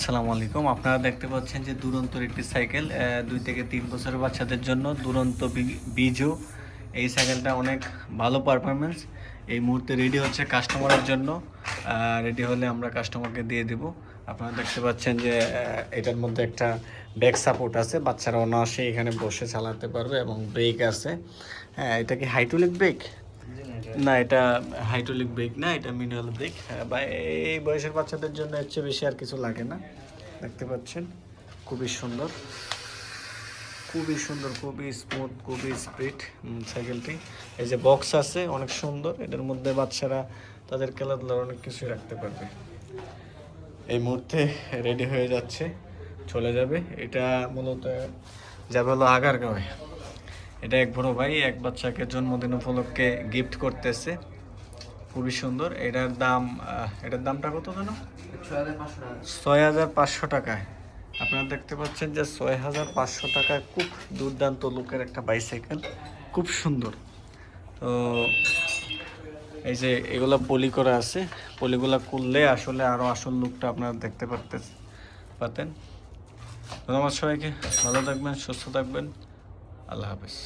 আসসালামু আলাইকুম। আপনারা দেখতে পাচ্ছেন যে দুরন্তর একটি সাইকেল 2 থেকে 3 বছরের বাচ্চাদের জন্য দুরন্ত বিজো। এই সাইকেলটা অনেক ভালো পারফরমেন্স। এই মুহূর্তে রেডি হচ্ছে কাস্টমারের জন্য। রেডি হলে আমরা কাস্টমারকে দিয়ে দেব। আপনারা দেখতে পাচ্ছেন যে এটার মধ্যে একটা ব্যাক সাপোর্ট আছে, বাচ্চারা অনায়াসে এখানে বসে চালাতে পারবে এবং ব্রেক আছে। হ্যাঁ, এটা কি হাইড্রোলিক ব্রেক? না, এটা হাইড্রোলিক ব্রেক না, এটা ম্যানুয়াল ব্রেক। বা এই বয়সের বাচ্চাদের জন্য এর চেয়ে বেশি আর কিছু লাগে না। দেখতে পাচ্ছেন খুবই সুন্দর, খুবই সুন্দর, খুবই স্মুথ, খুবই স্পিড সাইকেলটি। এই যে বক্স আছে অনেক সুন্দর, এটার মধ্যে বাচ্চারা তাদের খেলাধুলার অনেক কিছু রাখতে পারবে। এই মুহূর্তে রেডি হয়ে যাচ্ছে, চলে যাবে। এটা মূলত যাবে হলো আগারগাঁওয়ে। এটা এক বড় ভাই এক বাচ্চাকে জন্মদিন উপলক্ষে গিফট করতেছে, খুবই সুন্দর। এটার দামটা কত জানো? 6,500 টাকায়। আপনারা দেখতে পাচ্ছেন যে 6,500 টাকায় খুব দুর্দান্ত লুকের একটা বাইসাইকেল, খুব সুন্দর। তো এই যে এগুলো পলি করা আছে, পলিগুলো করলে আসলে আরও আসল লুকটা আপনারা দেখতে পারতেন। ধন্যবাদ সবাইকে, ভালো থাকবেন, সুস্থ থাকবেন, আল্লাহ হাফেজ।